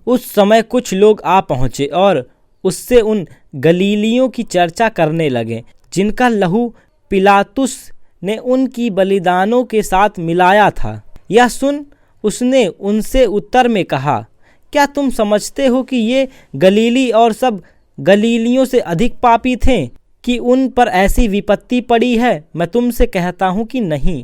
उस समय कुछ लोग आ पहुँचे और उससे उन गलीलियों की चर्चा करने लगे जिनका लहू पिलातुस ने उनकी बलिदानों के साथ मिलाया था। यह सुन उसने उनसे उत्तर में कहा, क्या तुम समझते हो कि ये गलीली और सब गलीलियों से अधिक पापी थे कि उन पर ऐसी विपत्ति पड़ी है? मैं तुमसे कहता हूँ कि नहीं,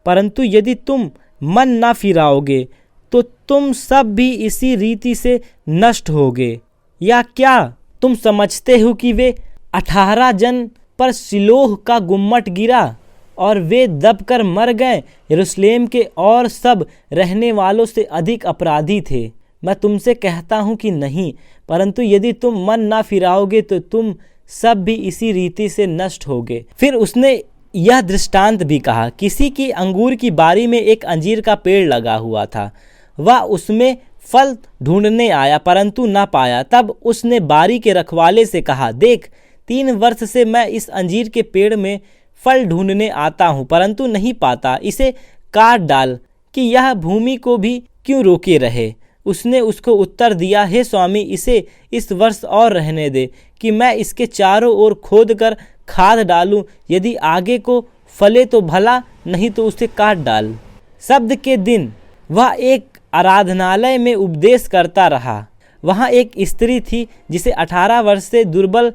परंतु यदि तुम मन ना फिराओगे तो तुम सब भी इसी रीति से नष्ट होगे। या क्या तुम समझते हो कि वे 18 जन पर सिलोह का गुम्मट गिरा और वे दबकर मर गए? यरूशलेम के और सब रहने वालों से अधिक अपराधी थे। मैं तुमसे कहता हूँ कि नहीं, परंतु यदि तुम मन ना फिराओगे तो तुम सब भी इसी रीति से नष्ट होगे। फिर उसने यह दृष्टांत भी कहा, किसी की अंगूर की बारी में एक अंजीर का पेड़ लगा हुआ था। वह उसमें फल ढूंढने आया परंतु ना पाया। तब उसने बारी के रखवाले से कहा, देख, 3 वर्ष से मैं इस अंजीर के पेड़ में फल ढूंढने आता हूँ परंतु नहीं पाता। इसे काट डाल कि यह भूमि को भी क्यों रोके रहे। उसने उसको उत्तर दिया, हे स्वामी, इसे इस वर्ष और रहने दे कि मैं इसके चारों ओर खोद कर खाद डालूं। यदि आगे को फले तो भला, नहीं तो उसे काट डाल। शब्द के दिन वह एक आराधनालय में उपदेश करता रहा। वहाँ एक स्त्री थी जिसे 18 वर्ष से दुर्बल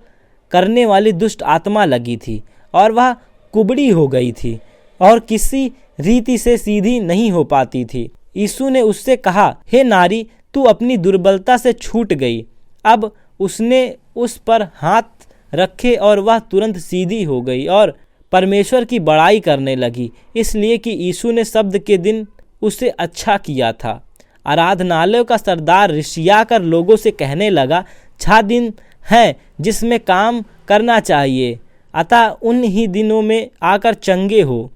करने वाली दुष्ट आत्मा लगी थी और वह कुबड़ी हो गई थी और किसी रीति से सीधी नहीं हो पाती थी। यीशु ने उससे कहा, हे नारी, तू अपनी दुर्बलता से छूट गई। अब उसने उस पर हाथ रखे और वह तुरंत सीधी हो गई और परमेश्वर की बड़ाई करने लगी, इसलिए कि यीशु ने शब्द के दिन उसे अच्छा किया था। आराधनालय का सरदार रिसिया कर लोगों से कहने लगा, 6 दिन हैं जिसमें काम करना चाहिए, अतः उन ही दिनों में आकर चंगे हो,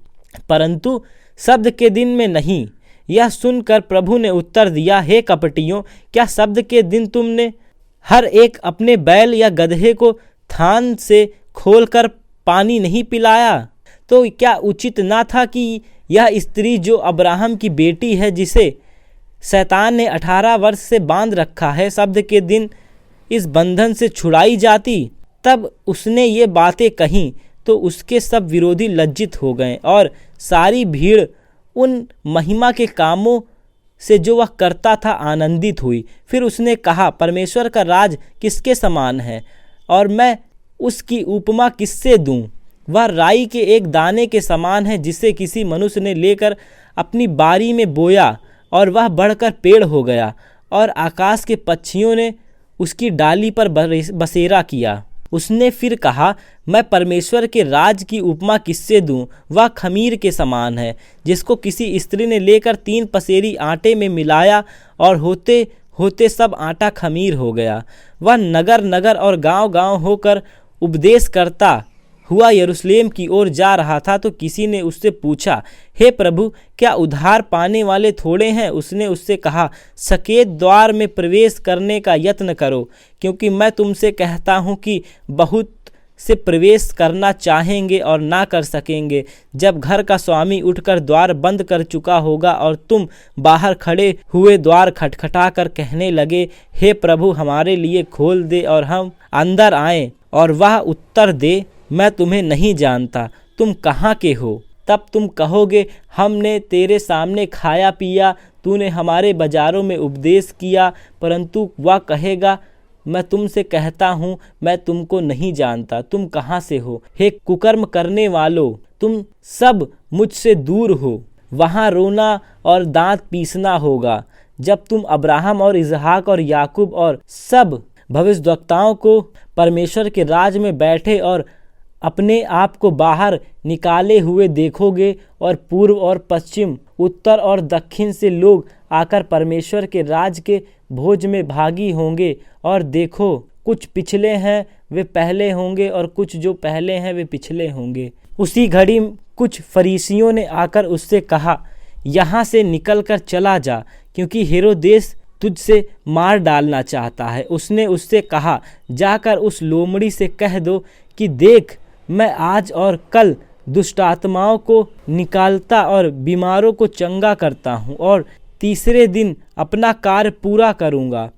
परंतु शब्द के दिन में नहीं। यह सुनकर प्रभु ने उत्तर दिया, हे कपटियों, क्या शब्द के दिन तुमने हर एक अपने बैल या गधे को थान से खोलकर पानी नहीं पिलाया? तो क्या उचित ना था कि यह स्त्री जो अब्राहम की बेटी है, जिसे शैतान ने 18 वर्ष से बांध रखा है, शब्द के दिन इस बंधन से छुड़ाई जाती? तब उसने ये बातें कहीं तो उसके सब विरोधी लज्जित हो गए और सारी भीड़ उन महिमा के कामों से जो वह करता था आनंदित हुई। फिर उसने कहा, परमेश्वर का राज किसके समान है और मैं उसकी उपमा किससे दूं? वह राई के एक दाने के समान है जिसे किसी मनुष्य ने लेकर अपनी बारी में बोया और वह बढ़कर पेड़ हो गया और आकाश के पक्षियों ने उसकी डाली पर बसेरा किया। उसने फिर कहा, मैं परमेश्वर के राज की उपमा किससे दूं? वह खमीर के समान है जिसको किसी स्त्री ने लेकर 3 पसेरी आटे में मिलाया और होते होते सब आटा खमीर हो गया। वह नगर नगर और गांव गांव होकर उपदेश करता हुआ यरूशलेम की ओर जा रहा था, तो किसी ने उससे पूछा, हे प्रभु, क्या उद्धार पाने वाले थोड़े हैं? उसने उससे कहा, सकेत द्वार में प्रवेश करने का यत्न करो, क्योंकि मैं तुमसे कहता हूँ कि बहुत से प्रवेश करना चाहेंगे और ना कर सकेंगे। जब घर का स्वामी उठकर द्वार बंद कर चुका होगा और तुम बाहर खड़े हुए द्वार खटखटा कर कहने लगे, हे प्रभु, हमारे लिए खोल दे और हम अंदर आएं, और वह उत्तर दे, मैं तुम्हें नहीं जानता, तुम कहाँ के हो? तब तुम कहोगे, हमने तेरे सामने खाया पिया, तूने हमारे बाजारों में उपदेश किया। परंतु वह कहेगा, मैं तुमसे कहता हूँ, मैं तुमको नहीं जानता, तुम कहाँ से हो? हे कुकर्म करने वालों, तुम सब मुझसे दूर हो। वहाँ रोना और दांत पीसना होगा, जब तुम अब्राहम और इसहाक और याकूब और सब भविष्यद्वक्ताओं को परमेश्वर के राज में बैठे और अपने आप को बाहर निकाले हुए देखोगे, और पूर्व और पश्चिम, उत्तर और दक्षिण से लोग आकर परमेश्वर के राज के भोज में भागी होंगे। और देखो, कुछ पिछले हैं वे पहले होंगे और कुछ जो पहले हैं वे पिछले होंगे। उसी घड़ी कुछ फरीसियों ने आकर उससे कहा, यहाँ से निकल कर चला जा, क्योंकि हेरोदेस तुझसे मार डालना चाहता है। उसने उससे कहा, जाकर उस लोमड़ी से कह दो कि देख, मैं आज और कल दुष्टात्माओं को निकालता और बीमारों को चंगा करता हूँ, और तीसरे दिन अपना कार्य पूरा करूँगा।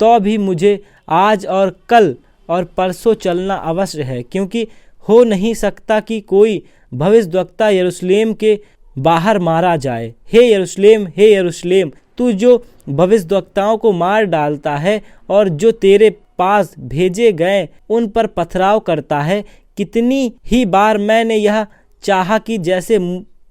तो भी मुझे आज और कल और परसों चलना अवश्य है, क्योंकि हो नहीं सकता कि कोई भविष्यद्वक्ता यरूशलेम के बाहर मारा जाए। हे यरूशलेम, तू जो भविष्यद्वक्ताओं को मार डालता है और जो तेरे पास भेजे गए उन पर पथराव करता है, कितनी ही बार मैंने यह चाहा कि जैसे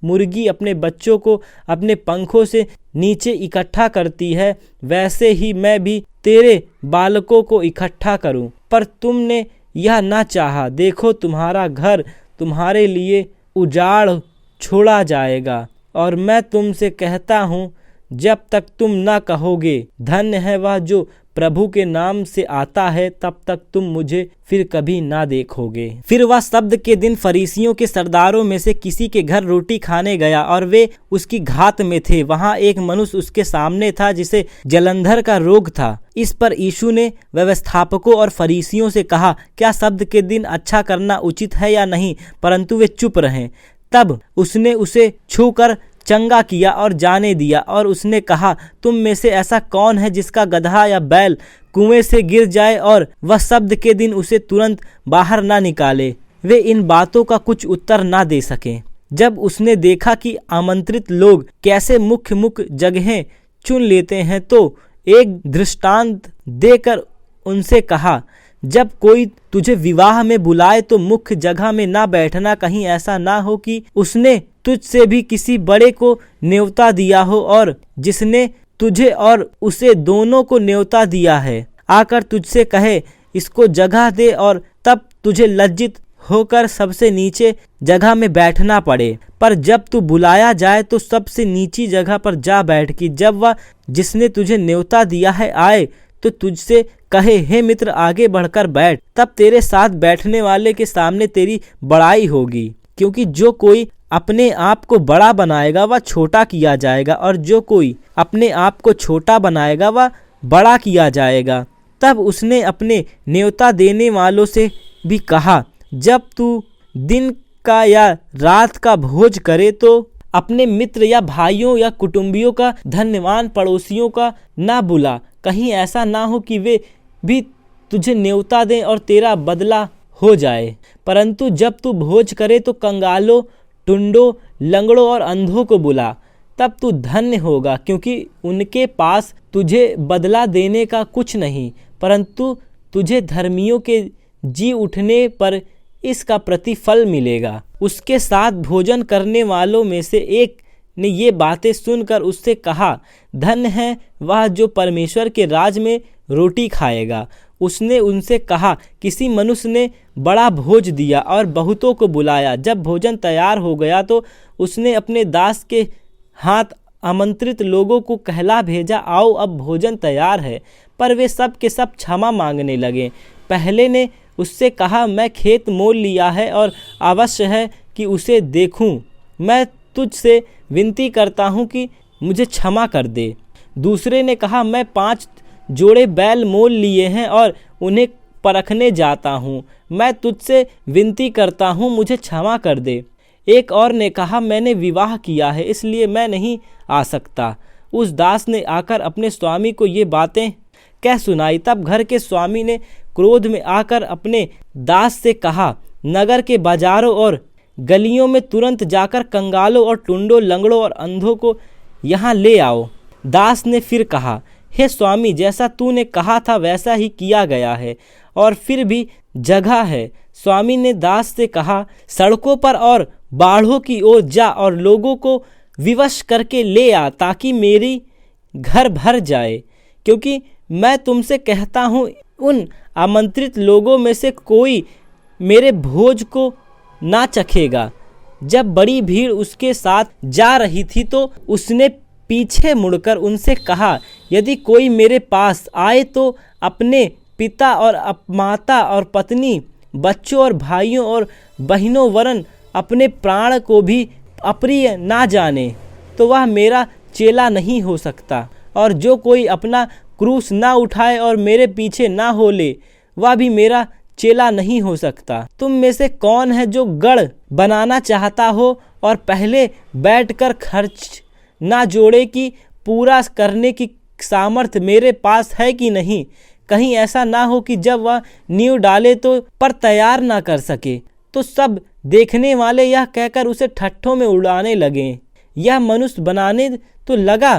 मुर्गी अपने बच्चों को अपने पंखों से नीचे इकट्ठा करती है, वैसे ही मैं भी तेरे बालकों को इकट्ठा करूं, पर तुमने यह न चाहा। देखो, तुम्हारा घर तुम्हारे लिए उजाड़ छोड़ा जाएगा, और मैं तुमसे कहता हूँ, जब तक तुम न कहोगे धन्य है वह जो प्रभु के नाम से आता है, तब तक तुम मुझे फिर कभी ना देखोगे। फिर वह सब्त के दिन फरीसियों के सरदारों में से किसी के घर रोटी खाने गया, और वे उसकी घात में थे। वहां एक मनुष्य उसके सामने था जिसे जलंधर का रोग था। इस पर यीशु ने व्यवस्थापकों और फरीसियों से कहा, क्या सब्त के दिन अच्छा करना उचित है या नहीं? परंतु वे चुप रहे। तब उसने उसे छूकर चंगा किया और जाने दिया, और उसने कहा, तुम में से ऐसा कौन है जिसका गदहा या बैल कुएं से गिर जाए और वह सब्त के दिन उसे तुरंत बाहर ना निकाले? वे इन बातों का कुछ उत्तर ना दे सके। जब उसने देखा कि आमंत्रित लोग कैसे मुख्य मुख्य जगहें चुन लेते हैं, तो एक दृष्टांत देकर उनसे कहा, जब कोई तुझे विवाह में बुलाए तो मुख्य जगह में ना बैठना, कहीं ऐसा ना हो कि उसने तुझसे भी किसी बड़े को न्योता दिया हो, और जिसने तुझे और उसे दोनों को न्योता दिया है आकर तुझसे कहे, इसको जगह दे, और तब तुझे लज्जित होकर सबसे नीचे जगह में बैठना पड़े। पर जब तू बुलाया जाए तो सबसे नीची जगह पर जा बैठ, कि जब वह जिसने तुझे न्योता दिया है आए तो तुझसे कहे, हे मित्र, आगे बढ़कर बैठ, तब तेरे साथ बैठने वाले के सामने तेरी बड़ाई होगी। क्योंकि जो कोई अपने आप को बड़ा बनाएगा वह छोटा किया जाएगा, और जो कोई अपने आप को छोटा बनाएगा वह बड़ा किया जाएगा। तब उसने अपने न्योता देने वालों से भी कहा, जब तू दिन का या रात का भोज करे तो अपने मित्र या भाइयों या कुटुंबियों का, धन्यवान पड़ोसियों का ना बुला, कहीं ऐसा ना हो कि वे भी तुझे न्योता दें और तेरा बदला हो जाए। परंतु जब तू भोज करे तो कंगालों, टुंडों, लंगड़ों और अंधों को बुला, तब तू धन्य होगा, क्योंकि उनके पास तुझे बदला देने का कुछ नहीं, परंतु तुझे धर्मियों के जी उठने पर इसका प्रतिफल मिलेगा। उसके साथ भोजन करने वालों में से एक ने ये बातें सुनकर उससे कहा, धन्य है वह जो परमेश्वर के राज में रोटी खाएगा। उसने उनसे कहा, किसी मनुष्य ने बड़ा भोज दिया और बहुतों को बुलाया। जब भोजन तैयार हो गया तो उसने अपने दास के हाथ आमंत्रित लोगों को कहला भेजा, आओ अब भोजन तैयार है। पर वे सब के सब क्षमा मांगने लगे। पहले ने उससे कहा, मैं खेत मोल लिया है और अवश्य है कि उसे देखूं। मैं तुझसे विनती करता हूं कि मुझे क्षमा कर दे। दूसरे ने कहा, मैं 5 जोड़े बैल मोल लिए हैं और उन्हें परखने जाता हूँ। मैं तुझसे विनती करता हूँ, मुझे क्षमा कर दे। एक और ने कहा, मैंने विवाह किया है इसलिए मैं नहीं आ सकता। उस दास ने आकर अपने स्वामी को ये बातें कह सुनाई। तब घर के स्वामी ने क्रोध में आकर अपने दास से कहा, नगर के बाजारों और गलियों में तुरंत जाकर कंगालों और टुंडों, लंगड़ों और अंधों को यहाँ ले आओ। दास ने फिर कहा, हे स्वामी, जैसा तूने कहा था वैसा ही किया गया है और फिर भी जगह है। स्वामी ने दास से कहा, सड़कों पर और बाढ़ों की ओर जा और लोगों को विवश करके ले आ, ताकि मेरी घर भर जाए। क्योंकि मैं तुमसे कहता हूँ, उन आमंत्रित लोगों में से कोई मेरे भोज को ना चखेगा। जब बड़ी भीड़ उसके साथ जा रही थी तो उसने पीछे मुड़कर उनसे कहा, यदि कोई मेरे पास आए तो अपने पिता और माता और पत्नी, बच्चों और भाइयों और बहनों वरन अपने प्राण को भी अप्रिय ना जाने, तो वह मेरा चेला नहीं हो सकता। और जो कोई अपना क्रूस ना उठाए और मेरे पीछे ना हो ले, वह भी मेरा चेला नहीं हो सकता। तुम में से कौन है जो गढ़ बनाना चाहता हो और पहले बैठकर खर्च ना जोड़े कि पूरा करने की सामर्थ्य मेरे पास है कि नहीं। कहीं ऐसा ना हो कि जब वह नींव डाले तो पर तैयार ना कर सके, तो सब देखने वाले यह कहकर उसे ठट्ठों में उड़ाने लगे, यह मनुष्य बनाने तो लगा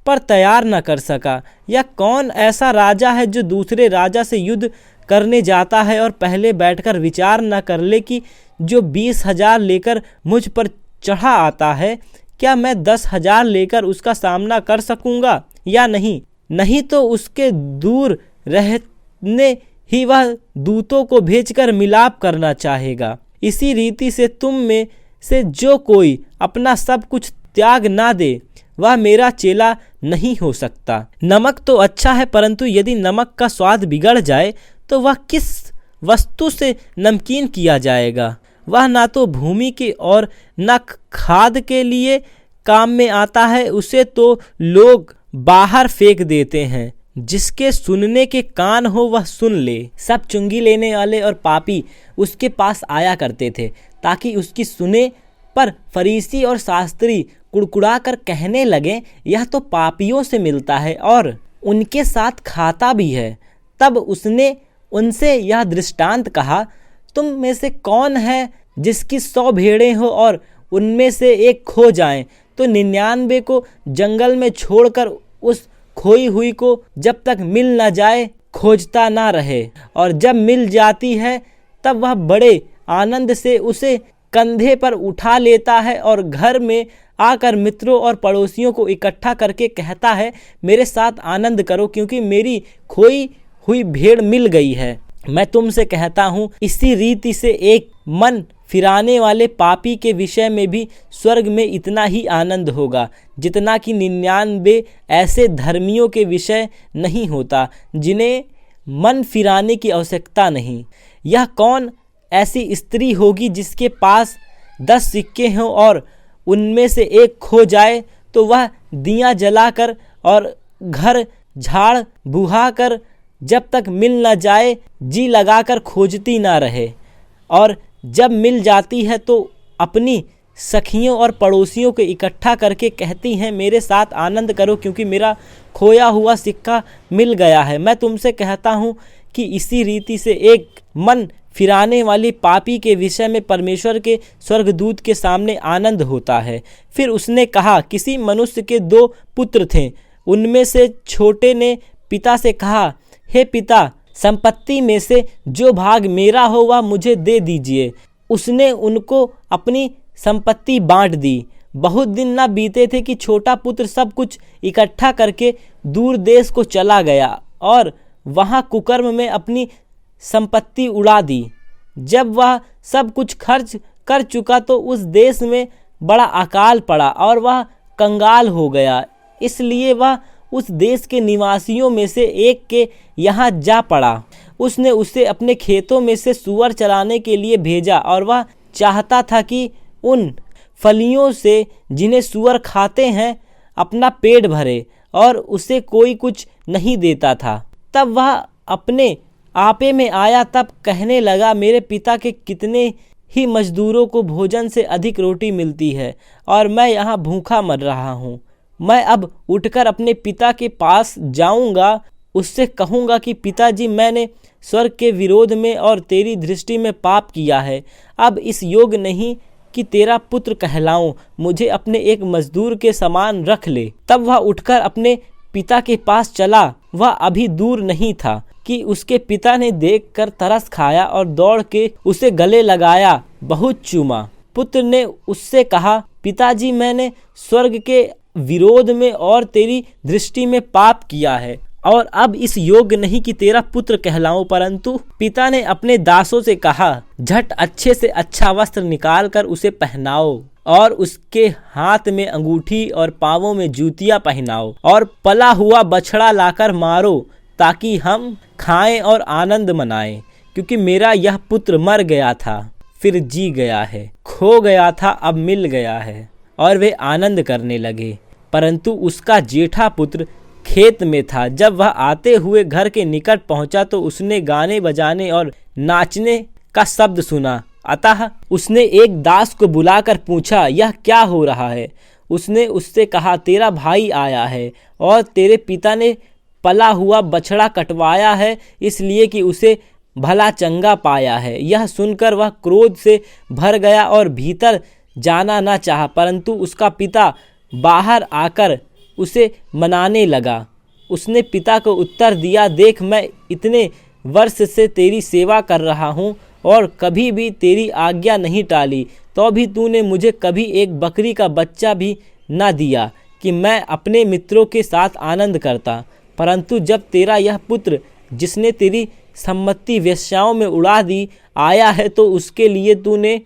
पर तैयार न कर सका। यह कौन ऐसा राजा है जो दूसरे राजा से युद्ध करने जाता है और पहले बैठकर विचार न कर ले कि जो 20,000 लेकर मुझ पर चढ़ा आता है, क्या मैं 10,000 लेकर उसका सामना कर सकूंगा या नहीं। नहीं तो उसके दूर रहने ही वह दूतों को भेजकर मिलाप करना चाहेगा। इसी रीति से तुम में से जो कोई अपना सब कुछ त्याग ना दे, वह मेरा चेला नहीं हो सकता। नमक तो अच्छा है, परंतु यदि नमक का स्वाद बिगड़ जाए तो वह किस वस्तु से नमकीन किया जाएगा। वह ना तो भूमि के और न खाद के लिए काम में आता है, उसे तो लोग बाहर फेंक देते हैं। जिसके सुनने के कान हो वह सुन ले। सब चुंगी लेने वाले और पापी उसके पास आया करते थे ताकि उसकी सुने, पर फरीसी और शास्त्री कुड़कुड़ा कर कहने लगे, यह तो पापियों से मिलता है और उनके साथ खाता भी है। तब उसने उनसे यह दृष्टांत कहा, तुम में से कौन है जिसकी 100 भेड़ें हो और उनमें से एक खो जाए तो 99 को जंगल में छोड़कर उस खोई हुई को जब तक मिल न जाए खोजता ना रहे, और जब मिल जाती है तब वह बड़े आनंद से उसे कंधे पर उठा लेता है और घर में आकर मित्रों और पड़ोसियों को इकट्ठा करके कहता है, मेरे साथ आनंद करो क्योंकि मेरी खोई हुई भेड़ मिल गई है। मैं तुमसे कहता हूँ, इसी रीति से एक मन फिराने वाले पापी के विषय में भी स्वर्ग में इतना ही आनंद होगा जितना कि 99 ऐसे धर्मियों के विषय नहीं होता जिन्हें मन फिराने की आवश्यकता नहीं। यह कौन ऐसी स्त्री होगी जिसके पास 10 सिक्के हों और उनमें से एक खो जाए तो वह दिया जलाकर और घर झाड़ बुहा कर जब तक मिल न जाए जी लगाकर खोजती ना रहे, और जब मिल जाती है तो अपनी सखियों और पड़ोसियों को इकट्ठा करके कहती हैं, मेरे साथ आनंद करो क्योंकि मेरा खोया हुआ सिक्का मिल गया है। मैं तुमसे कहता हूँ कि इसी रीति से एक मन फिराने वाली पापी के विषय में परमेश्वर के स्वर्गदूत के सामने आनंद होता है। फिर उसने कहा, किसी मनुष्य के 2 पुत्र थे। उनमें से छोटे ने पिता से कहा, हे पिता, संपत्ति में से जो भाग मेरा हो वह मुझे दे दीजिए। उसने उनको अपनी संपत्ति बांट दी। बहुत दिन न बीते थे कि छोटा पुत्र सब कुछ इकट्ठा करके दूर देश को चला गया और वहाँ कुकर्म में अपनी संपत्ति उड़ा दी। जब वह सब कुछ खर्च कर चुका तो उस देश में बड़ा अकाल पड़ा और वह कंगाल हो गया। इसलिए वह उस देश के निवासियों में से एक के यहाँ जा पड़ा। उसने उसे अपने खेतों में से सूअर चराने के लिए भेजा और वह चाहता था कि उन फलियों से जिन्हें सूअर खाते हैं अपना पेट भरे, और उसे कोई कुछ नहीं देता था। तब वह अपने आपे में आया, तब कहने लगा, मेरे पिता के कितने ही मजदूरों को भोजन से अधिक रोटी मिलती है और मैं यहाँ भूखा मर रहा हूँ। मैं अब उठकर अपने पिता के पास जाऊँगा, उससे कहूँगा कि पिताजी, मैंने स्वर्ग के विरोध में और तेरी दृष्टि में पाप किया है। अब इस योग नहीं कि तेरा पुत्र कहलाऊं, मुझे अपने एक मजदूर के समान रख ले। तब वह उठकर अपने पिता के पास चला। वह अभी दूर नहीं था कि उसके पिता ने देखकर तरस खाया और दौड़ के उसे गले लगाया, बहुत चूमा। पुत्र ने उससे कहा, पिताजी, मैंने स्वर्ग के विरोध में और तेरी दृष्टि में पाप किया है और अब इस योग्य नहीं कि तेरा पुत्र कहलाऊं। परंतु पिता ने अपने दासों से कहा, झट अच्छे से अच्छा वस्त्र निकाल कर उसे पहनाओ और उसके हाथ में अंगूठी और पांवों में जूतियां पहनाओ और पला हुआ बछड़ा लाकर मारो, ताकि हम खाएं और आनंद मनाएं। क्योंकि मेरा यह पुत्र मर गया था फिर जी गया है, खो गया था अब मिल गया है। और वे आनंद करने लगे। परंतु उसका जेठा पुत्र खेत में था। जब वह आते हुए घर के निकट पहुंचा तो उसने गाने बजाने और नाचने का शब्द सुना। अतः उसने एक दास को बुलाकर पूछा, यह क्या हो रहा है? उसने उससे कहा, तेरा भाई आया है और तेरे पिता ने पला हुआ बछड़ा कटवाया है, इसलिए कि उसे भला चंगा पाया है। यह सुनकर वह क्रोध से भर गया और भीतर जाना न चाहा, परंतु उसका पिता बाहर आकर उसे मनाने लगा। उसने पिता को उत्तर दिया, देख, मैं इतने वर्ष से तेरी सेवा कर रहा हूँ और कभी भी तेरी आज्ञा नहीं टाली, तो भी तूने मुझे कभी एक बकरी का बच्चा भी न दिया कि मैं अपने मित्रों के साथ आनंद करता। परंतु जब तेरा यह पुत्र, जिसने तेरी सम्मति वेश्याओं में उड़ा दी, आया है तो उसके लिए तूने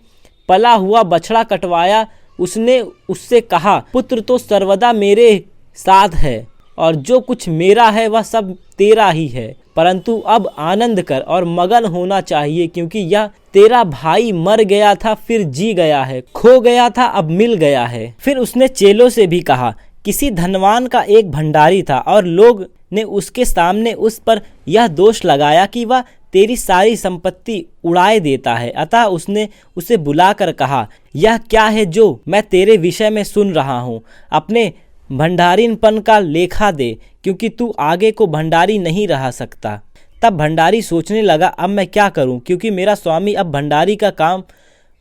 पला हुआ बछड़ा कटवाया। उसने उससे कहा, पुत्र तो सर्वदा मेरे साथ है और जो कुछ मेरा है वह सब तेरा ही है, परंतु अब आनंद कर और मगन होना चाहिए, क्योंकि यह तेरा भाई मर गया था फिर जी गया है, खो गया था अब मिल गया है। फिर उसने चेलों से भी कहा, किसी धनवान का एक भंडारी था और लोग ने उसके सामने उस पर यह दोष लगाया कि वह तेरी सारी संपत्ति उड़ाए देता है। अतः उसने उसे बुलाकर कहा, यह क्या है जो मैं तेरे विषय में सुन रहा हूँ? अपने भंडारीनपन का लेखा दे, क्योंकि तू आगे को भंडारी नहीं रह सकता। तब भंडारी सोचने लगा, अब मैं क्या करूं, क्योंकि मेरा स्वामी अब भंडारी का काम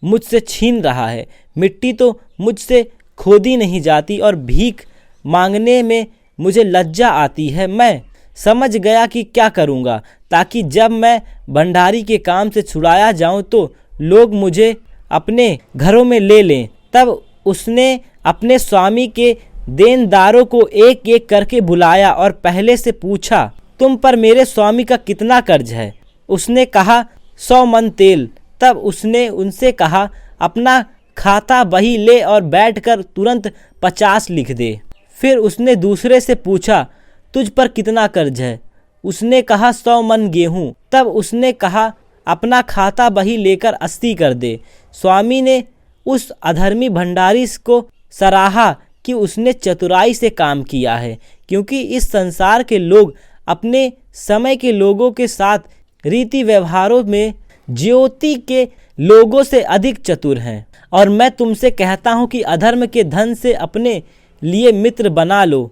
मुझसे छीन रहा है। मिट्टी तो मुझसे खोदी नहीं जाती और भीख मांगने में मुझे लज्जा आती है। मैं समझ गया कि क्या करूंगा, ताकि जब मैं भंडारी के काम से छुड़ाया जाऊं तो लोग मुझे अपने घरों में ले लें। तब उसने अपने स्वामी के देनदारों को एक एक करके बुलाया और पहले से पूछा, तुम पर मेरे स्वामी का कितना कर्ज है? उसने कहा, 100 मन तेल। तब उसने उनसे कहा, अपना खाता बही ले और बैठकर तुरंत 50 लिख दे। फिर उसने दूसरे से पूछा, तुझ पर कितना कर्ज है? उसने कहा, 100 मन गेहूं। तब उसने कहा, अपना खाता बही लेकर 80 कर दे। स्वामी ने उस अधर्मी भंडारी को सराहा कि उसने चतुराई से काम किया है, क्योंकि इस संसार के लोग अपने समय के लोगों के साथ रीति व्यवहारों में ज्योति के लोगों से अधिक चतुर हैं। और मैं तुमसे कहता हूँ कि अधर्म के धन से अपने लिए मित्र बना लो,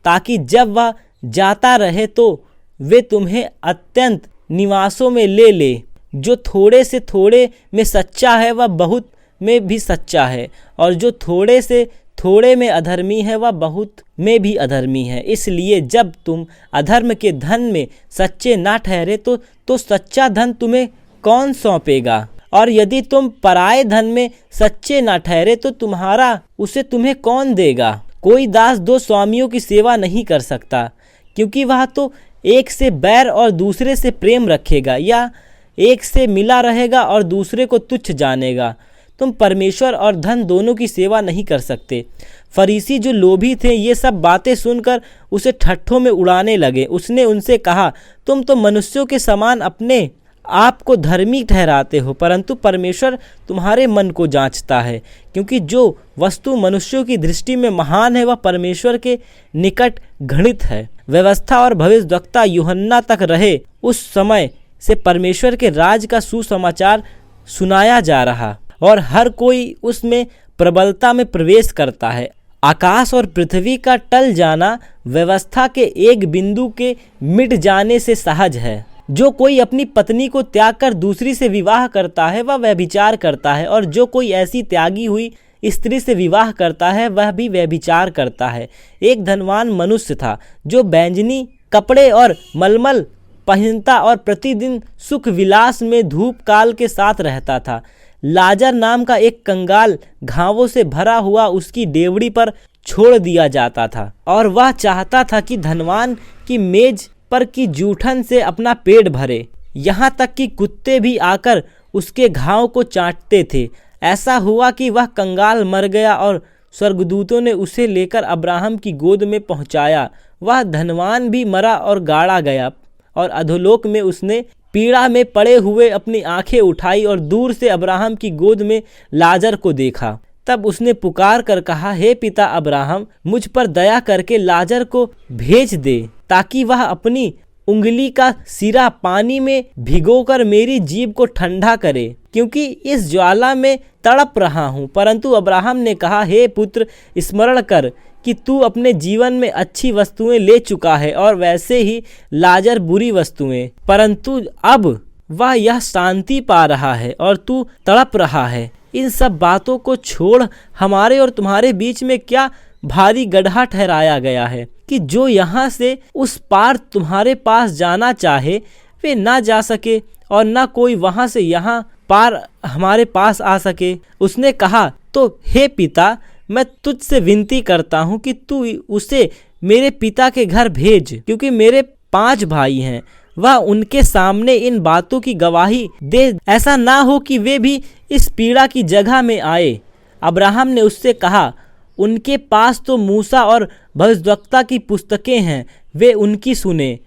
ताकि जब वह जाता रहे तो वे तुम्हें अत्यंत निवासों में ले ले। जो थोड़े से थोड़े में सच्चा है वह बहुत में भी सच्चा है, और जो थोड़े से थोड़े में अधर्मी है वह बहुत में भी अधर्मी है। इसलिए जब तुम अधर्म के धन में सच्चे ना ठहरे तो सच्चा धन तुम्हें कौन सौंपेगा? और यदि तुम पराये धन में सच्चे ना ठहरे तो तुम्हारा उसे तुम्हें कौन देगा? कोई दास 2 स्वामियों की सेवा नहीं कर सकता, क्योंकि वह तो एक से बैर और दूसरे से प्रेम रखेगा, या एक से मिला रहेगा और दूसरे को तुच्छ जानेगा। तुम परमेश्वर और धन दोनों की सेवा नहीं कर सकते। फरीसी जो लोभी थे ये सब बातें सुनकर उसे ठट्ठों में उड़ाने लगे। उसने उनसे कहा, तुम तो मनुष्यों के समान अपने आप को धर्मी ठहराते हो, परंतु परमेश्वर तुम्हारे मन को जांचता है, क्योंकि जो वस्तु मनुष्यों की दृष्टि में महान है वह परमेश्वर के निकट घृणित है। व्यवस्था और भविष्यद्वक्ता यूहन्ना तक रहे उस समय से परमेश्वर के राज का सुसमाचार सुनाया जा रहा, और हर कोई उसमें प्रबलता में प्रवेश करता है। आकाश और पृथ्वी का टल जाना व्यवस्था के एक बिंदु के मिट जाने से सहज है। जो कोई अपनी पत्नी को त्याग कर दूसरी से विवाह करता है वह व्यभिचार करता है, और जो कोई ऐसी त्यागी हुई स्त्री से विवाह करता है वह भी व्यभिचार करता है। एक धनवान मनुष्य था जो बैंजनी कपड़े और मलमल पहनता और प्रतिदिन सुख विलास में धूप काल के साथ रहता था। लाजर नाम का एक कंगाल घावों से भरा हुआ उसकी डेवड़ी पर छोड़ दिया जाता था, और वह चाहता था कि धनवान की मेज पर की जूठन से अपना पेट भरे। यहाँ तक कि कुत्ते भी आकर उसके घाव को चाटते थे। ऐसा हुआ कि वह कंगाल मर गया और स्वर्गदूतों ने उसे लेकर अब्राहम की गोद में पहुंचाया। वह धनवान भी मरा और गाड़ा गया, और अधोलोक में उसने पीड़ा में पड़े हुए अपनी आंखें उठाई और दूर से अब्राहम की गोद में लाजर को देखा। तब उसने पुकार कर कहा, हे पिता अब्राहम, मुझ पर दया करके लाजर को भेज दे, ताकि वह अपनी उंगली का सिरा पानी में भिगोकर मेरी जीभ को ठंडा करे, क्योंकि इस ज्वाला में तड़प रहा हूँ। परंतु अब्राहम ने कहा, हे पुत्र, स्मरण कर कि तू अपने जीवन में अच्छी वस्तुएं ले चुका है और वैसे ही लाजर बुरी वस्तुएं, परंतु अब वह यह शांति पा रहा है और तू तड़प रहा है। इन सब बातों को छोड़ हमारे और तुम्हारे बीच में क्या भारी गड्ढा ठहराया गया है कि जो यहाँ से उस पार तुम्हारे पास जाना चाहे वे ना जा सके और ना कोई वहाँ से यहाँ पार हमारे पास आ सके। उसने कहा, तो हे पिता, मैं तुझसे विनती करता हूँ कि तू उसे मेरे पिता के घर भेज, क्योंकि मेरे 5 भाई हैं। वह उनके सामने इन बातों की गवाही दे, ऐसा ना हो कि वे भी इस पीड़ा की जगह में आए। अब्राहम ने उससे कहा, उनके पास तो मूसा और भविष्यद्वक्ता की पुस्तकें हैं, वे उनकी सुने।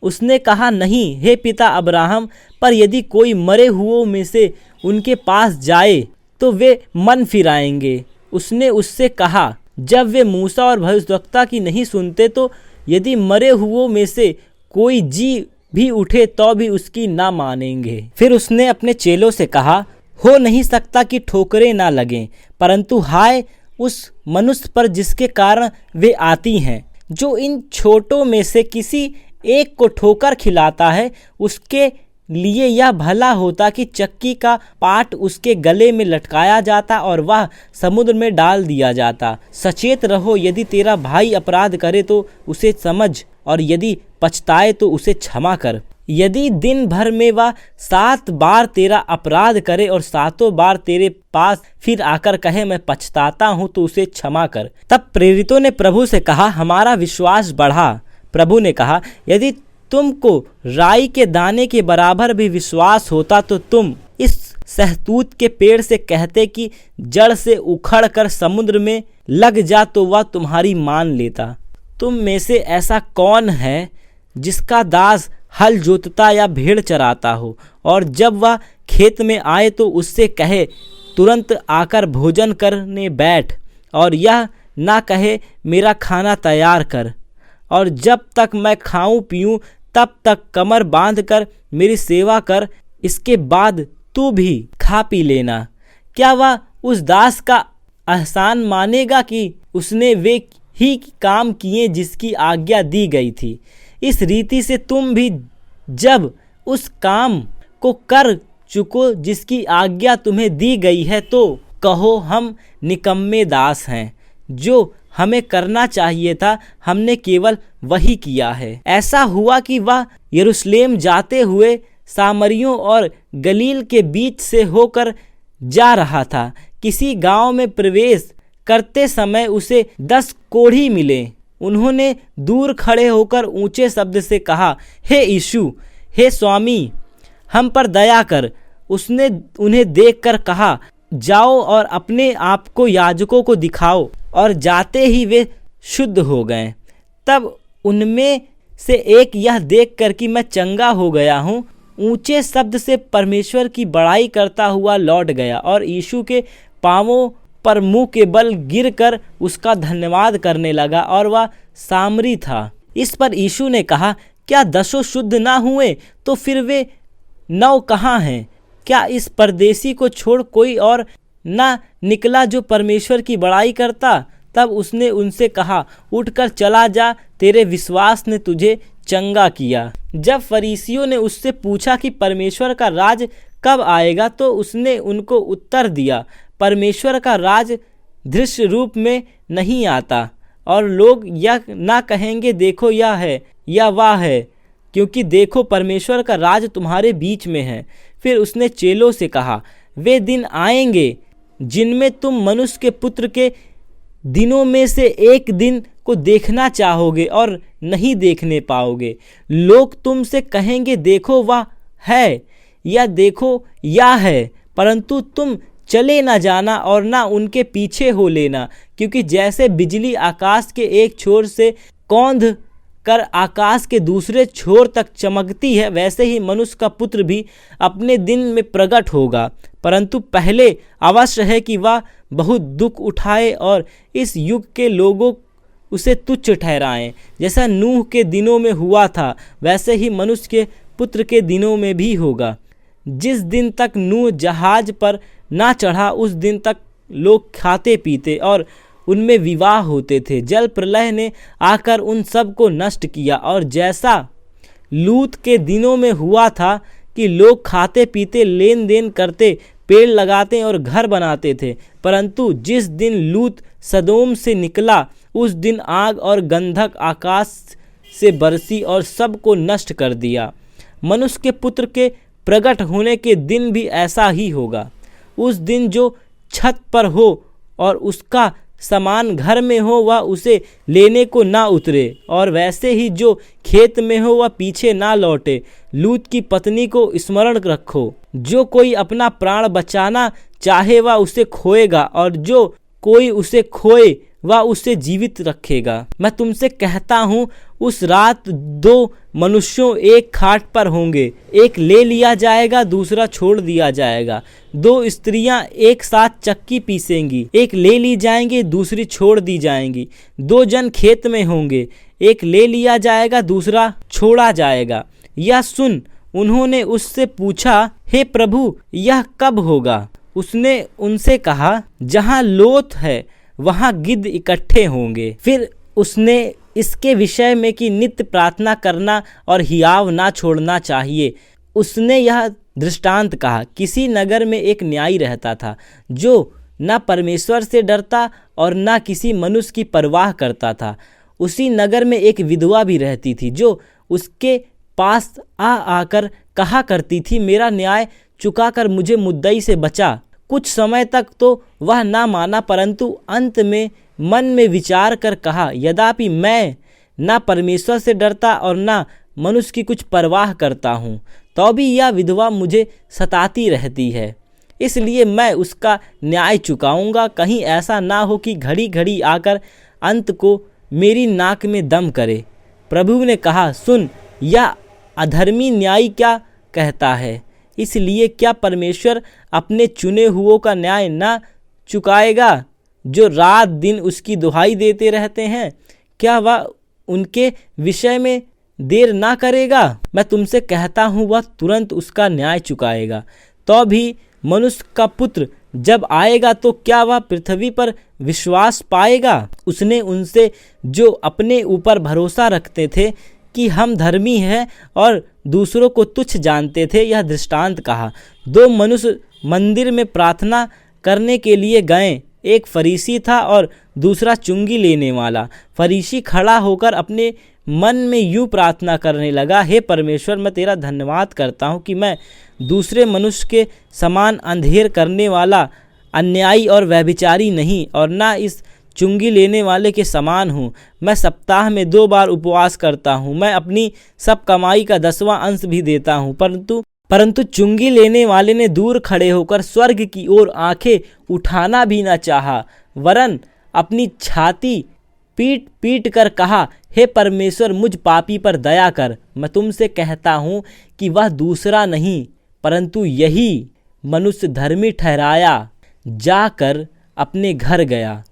उसने कहा, नहीं हे पिता अब्राहम, पर यदि कोई मरे हुओं में से उनके पास जाए तो वे मन फिराएंगे। उसने उससे कहा, जब वे मूसा और भविष्यद्वक्ता की नहीं सुनते तो यदि मरे हुओं में से कोई जी भी उठे तो भी उसकी ना मानेंगे। फिर उसने अपने चेलों से कहा, हो नहीं सकता कि ठोकरें ना लगें, परंतु हाय उस मनुष्य पर जिसके कारण वे आती हैं। जो इन छोटों में से किसी एक को ठोकर खिलाता है, उसके लिए यह भला होता कि चक्की का पाट उसके गले में लटकाया जाता और वह समुद्र में डाल दिया जाता। सचेत रहो, यदि तेरा भाई अपराध करे तो उसे समझ, और यदि पछताए तो उसे क्षमा कर। यदि दिन भर में वह 7 बार तेरा अपराध करे और 7 बार तेरे पास फिर आकर कहे मैं पछताता हूँ, तो उसे क्षमा कर। तब प्रेरितों ने प्रभु से कहा, हमारा विश्वास बढ़ा। प्रभु ने कहा, यदि तुमको राई के दाने के बराबर भी विश्वास होता तो तुम इस सहतूत के पेड़ से कहते कि जड़ से उखड़ कर समुद्र में लग जा, तो वह तुम्हारी मान लेता। तुम में से ऐसा कौन है जिसका दास हल जोतता या भेड़ चराता हो, और जब वह खेत में आए तो उससे कहे तुरंत आकर भोजन करने बैठ, और यह ना कहे मेरा खाना तैयार कर, और जब तक मैं खाऊं पीऊं तब तक कमर बांध कर मेरी सेवा कर, इसके बाद तू भी खा पी लेना। क्या वह उस दास का एहसान मानेगा कि उसने वे ही काम किए जिसकी आज्ञा दी गई थी? इस रीति से तुम भी जब उस काम को कर चुको जिसकी आज्ञा तुम्हें दी गई है, तो कहो हम निकम्मे दास हैं, जो हमें करना चाहिए था हमने केवल वही किया है। ऐसा हुआ कि वह यरूशलेम जाते हुए सामरियों और गलील के बीच से होकर जा रहा था। किसी गांव में प्रवेश करते समय उसे 10 कोढ़ी मिले। उन्होंने दूर खड़े होकर ऊंचे शब्द से कहा, हे यीशु, हे स्वामी, हम पर दया कर। उसने उन्हें देखकर कहा, जाओ और अपने आप को याजकों को दिखाओ, और जाते ही वे शुद्ध हो गए। तब उनमें से एक यह देखकर कि मैं चंगा हो गया हूँ, ऊंचे शब्द से परमेश्वर की बड़ाई करता हुआ लौट गया और यीशु के पांवों पर मुंह के बल गिरकर उसका धन्यवाद करने लगा, और वह सामरी था। इस पर यीशु ने कहा, क्या 10 शुद्ध ना हुए तो फिर वे 9 कहाँ हैं? क्या इस परदेसी को छोड़ कोई और ना निकला जो परमेश्वर की बड़ाई करता? तब उसने उनसे कहा, उठकर चला जा, तेरे विश्वास ने तुझे चंगा किया। जब फरीसियों ने उससे पूछा कि परमेश्वर का राज कब आएगा, तो उसने उनको उत्तर दिया, परमेश्वर का राज दृश्य रूप में नहीं आता, और लोग यह ना कहेंगे देखो यह है या वह है, क्योंकि देखो परमेश्वर का राज तुम्हारे बीच में है। फिर उसने चेलों से कहा, वे दिन आएंगे जिनमें तुम मनुष्य के पुत्र के दिनों में से एक दिन को देखना चाहोगे और नहीं देखने पाओगे। लोग तुमसे कहेंगे देखो वह है, या देखो यह है, परंतु तुम चले न जाना और ना उनके पीछे हो लेना, क्योंकि जैसे बिजली आकाश के एक छोर से कौंध कर आकाश के दूसरे छोर तक चमकती है, वैसे ही मनुष्य का पुत्र भी अपने दिन में प्रकट होगा। परंतु पहले अवश्य है कि वह बहुत दुख उठाए और इस युग के लोगों उसे तुच्छ ठहराएं। जैसा नूह के दिनों में हुआ था वैसे ही मनुष्य के पुत्र के दिनों में भी होगा। जिस दिन तक नूह जहाज पर ना चढ़ा उस दिन तक लोग खाते पीते और उनमें विवाह होते थे। जल प्रलय ने आकर उन सब को नष्ट किया। और जैसा लूत के दिनों में हुआ था कि लोग खाते पीते लेन देन करते, पेड़ लगाते और घर बनाते थे, परंतु जिस दिन लूत सदोम से निकला उस दिन आग और गंधक आकाश से बरसी और सब को नष्ट कर दिया। मनुष्य के पुत्र के प्रकट होने के दिन भी ऐसा ही होगा। उस दिन जो छत पर हो और उसका सामान घर में हो वह उसे लेने को ना उतरे, और वैसे ही जो खेत में हो वह पीछे ना लौटे। लूत की पत्नी को स्मरण रखो। जो कोई अपना प्राण बचाना चाहे वह उसे खोएगा, और जो कोई उसे खोए वह उसे जीवित रखेगा। मैं तुमसे कहता हूँ उस रात दो मनुष्यों एक खाट पर होंगे, एक ले लिया जाएगा दूसरा छोड़ दिया जाएगा। दो स्त्रियां एक साथ चक्की पीसेंगी, एक ले ली जाएंगी दूसरी छोड़ दी जाएंगी। दो जन खेत में होंगे, एक ले लिया जाएगा दूसरा छोड़ा जाएगा। यह सुन उन्होंने उससे पूछा, हे प्रभु यह कब होगा? उसने उनसे कहा, जहाँ लोथ है वहाँ गिद्ध इकट्ठे होंगे। फिर उसने इसके विषय में कि नित्य प्रार्थना करना और हियाव ना छोड़ना चाहिए, उसने यह दृष्टांत कहा। किसी नगर में एक न्यायी रहता था जो ना परमेश्वर से डरता और ना किसी मनुष्य की परवाह करता था। उसी नगर में एक विधवा भी रहती थी जो उसके पास आकर कहा करती थी, मेरा न्याय चुकाकर मुझे मुद्दई से बचा। कुछ समय तक तो वह ना माना, परंतु अंत में मन में विचार कर कहा, यद्यपि मैं ना परमेश्वर से डरता और ना मनुष्य की कुछ परवाह करता हूँ, तो भी यह विधवा मुझे सताती रहती है, इसलिए मैं उसका न्याय चुकाऊंगा। कहीं ऐसा ना हो कि घड़ी घड़ी आकर अंत को मेरी नाक में दम करे। प्रभु ने कहा, सुन, यह अधर्मी न्यायी क्या कहता है? इसलिए क्या परमेश्वर अपने चुने हुओं का न्याय ना चुकाएगा जो रात दिन उसकी दुहाई देते रहते हैं? क्या वह उनके विषय में देर ना करेगा? मैं तुमसे कहता हूँ वह तुरंत उसका न्याय चुकाएगा। तो भी मनुष्य का पुत्र जब आएगा तो क्या वह पृथ्वी पर विश्वास पाएगा? उसने उनसे जो अपने ऊपर भरोसा रखते थे कि हम धर्मी हैं और दूसरों को तुच्छ जानते थे, यह दृष्टांत कहा। दो मनुष्य मंदिर में प्रार्थना करने के लिए गए, एक फरीसी था और दूसरा चुंगी लेने वाला। फरीसी खड़ा होकर अपने मन में यूं प्रार्थना करने लगा, हे परमेश्वर, मैं तेरा धन्यवाद करता हूँ कि मैं दूसरे मनुष्य के समान अंधेर करने वाला, अन्यायी और व्यभिचारी नहीं, और ना इस चुंगी लेने वाले के समान हूँ। मैं सप्ताह में 2 बार उपवास करता हूँ, मैं अपनी सब कमाई का 10वां अंश भी देता हूँ। परंतु चुंगी लेने वाले ने दूर खड़े होकर स्वर्ग की ओर आंखें उठाना भी न चाहा, वरन अपनी छाती पीट पीट कर कहा, हे परमेश्वर, मुझ पापी पर दया कर। मैं तुमसे कहता हूँ कि वह दूसरा नहीं परंतु यही मनुष्य धर्मी ठहराया जाकर अपने घर गया,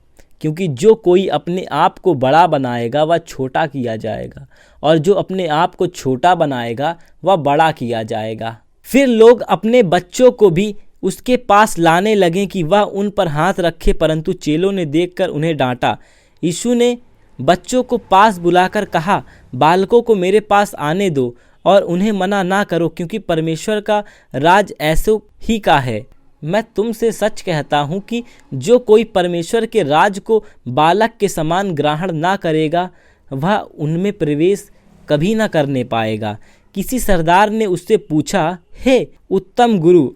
क्योंकि जो कोई अपने आप को बड़ा बनाएगा वह छोटा किया जाएगा, और जो अपने आप को छोटा बनाएगा वह बड़ा किया जाएगा। फिर लोग अपने बच्चों को भी उसके पास लाने लगे कि वह उन पर हाथ रखे, परंतु चेलों ने देखकर उन्हें डांटा। यीशु ने बच्चों को पास बुलाकर कहा, बालकों को मेरे पास आने दो और उन्हें मना ना करो, क्योंकि परमेश्वर का राज ऐसों ही का है। मैं तुमसे सच कहता हूँ कि जो कोई परमेश्वर के राज को बालक के समान ग्रहण ना करेगा वह उनमें प्रवेश कभी ना करने पाएगा। किसी सरदार ने उससे पूछा, हे उत्तम गुरु,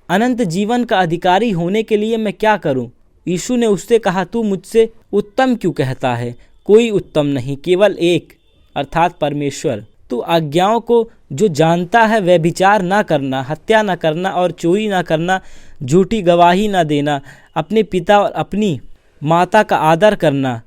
अनंत जीवन का अधिकारी होने के लिए मैं क्या करूं? यीशु ने उससे कहा, तू मुझसे उत्तम क्यों कहता है? कोई उत्तम नहीं, केवल एक, अर्थात परमेश्वर। तू आज्ञाओं को जो जानता है, व्यभिचार ना करना, हत्या ना करना और चोरी ना करना, झूठी गवाही ना देना, अपने पिता और अपनी माता का आदर करना।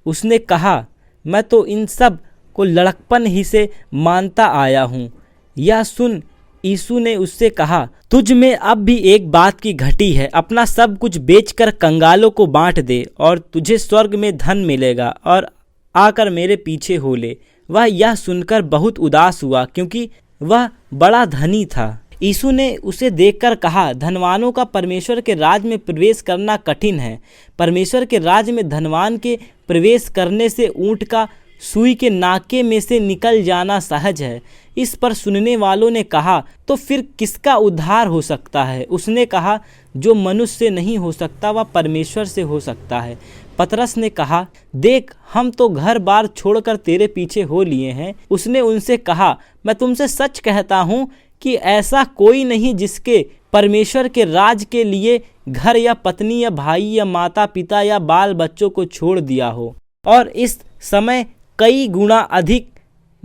उसने कहा, मैं तो इन सब को लड़कपन ही से मानता आया हूँ। यह सुन यीशु ने उससे कहा, तुझ में अब भी एक बात की घटी है, अपना सब कुछ बेचकर कंगालों को बांट दे और तुझे स्वर्ग में धन मिलेगा, और आकर मेरे पीछे हो ले। वह यह सुनकर बहुत उदास हुआ क्योंकि वह बड़ा धनी था। यीशु ने उसे देखकर कहा, धनवानों का परमेश्वर के राज में प्रवेश करना कठिन है। परमेश्वर के राज में धनवान के प्रवेश करने से ऊँट का सुई के नाके में से निकल जाना सहज है। इस पर सुनने वालों ने कहा, तो फिर किसका उद्धार हो सकता है? उसने कहा, जो मनुष्य से नहीं हो सकता वह परमेश्वर से हो सकता है। पतरस ने कहा, देख, हम तो घर बार छोड़कर तेरे पीछे हो लिए हैं। उसने उनसे कहा, मैं तुमसे सच कहता हूँ कि ऐसा कोई नहीं जिसके परमेश्वर के राज के लिए घर या पत्नी या भाई या माता पिता या बाल बच्चों को छोड़ दिया हो और इस समय कई गुना अधिक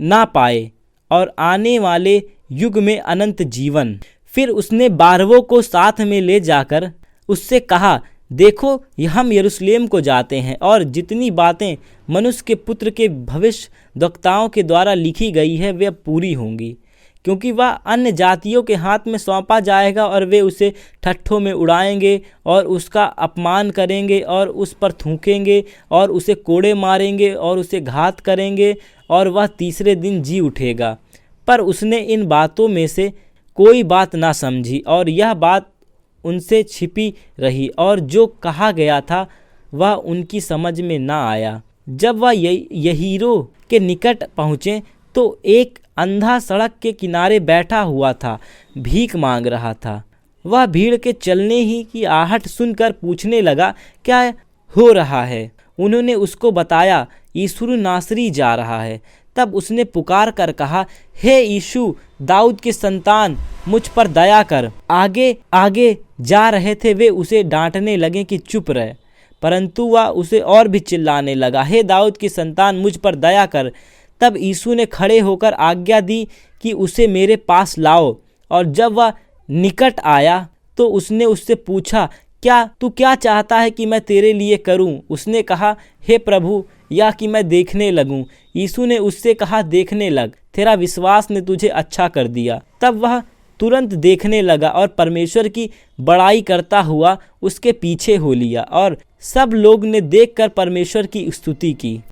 ना पाए और आने वाले युग में अनंत जीवन। फिर उसने 12 को साथ में ले जाकर उससे कहा, देखो, हम यरूशलेम को जाते हैं और जितनी बातें मनुष्य के पुत्र के भविष्यद्वक्ताओं के द्वारा लिखी गई है वे पूरी होंगी, क्योंकि वह अन्य जातियों के हाथ में सौंपा जाएगा और वे उसे ठट्ठों में उड़ाएंगे और उसका अपमान करेंगे और उस पर थूकेंगे और उसे कोड़े मारेंगे और उसे घात करेंगे और वह तीसरे दिन जी उठेगा। पर उसने इन बातों में से कोई बात ना समझी और यह बात उनसे छिपी रही और जो कहा गया था वह उनकी समझ में ना आया। जब वह यहीरो के निकट पहुँचे तो एक अंधा सड़क के किनारे बैठा हुआ था, भीख मांग रहा था। वह भीड़ के चलने ही की आहट सुनकर पूछने लगा, क्या हो रहा है? उन्होंने उसको बताया, यीशु नासरी जा रहा है। तब उसने पुकार कर कहा, हे यीशु, दाऊद के संतान, मुझ पर दया कर। आगे आगे जा रहे थे वे उसे डांटने लगे कि चुप रहे, परंतु वह उसे और भी चिल्लाने लगा, हे दाऊद की संतान, मुझ पर दया कर। तब यीशु ने खड़े होकर आज्ञा दी कि उसे मेरे पास लाओ, और जब वह निकट आया तो उसने उससे पूछा, तू क्या चाहता है कि मैं तेरे लिए करूं? उसने कहा, हे प्रभु, या कि मैं देखने लगूं। यीशु ने उससे कहा, देखने लग, तेरा विश्वास ने तुझे अच्छा कर दिया। तब वह तुरंत देखने लगा और परमेश्वर की बड़ाई करता हुआ उसके पीछे हो लिया और सब लोग ने देखकर परमेश्वर की स्तुति की।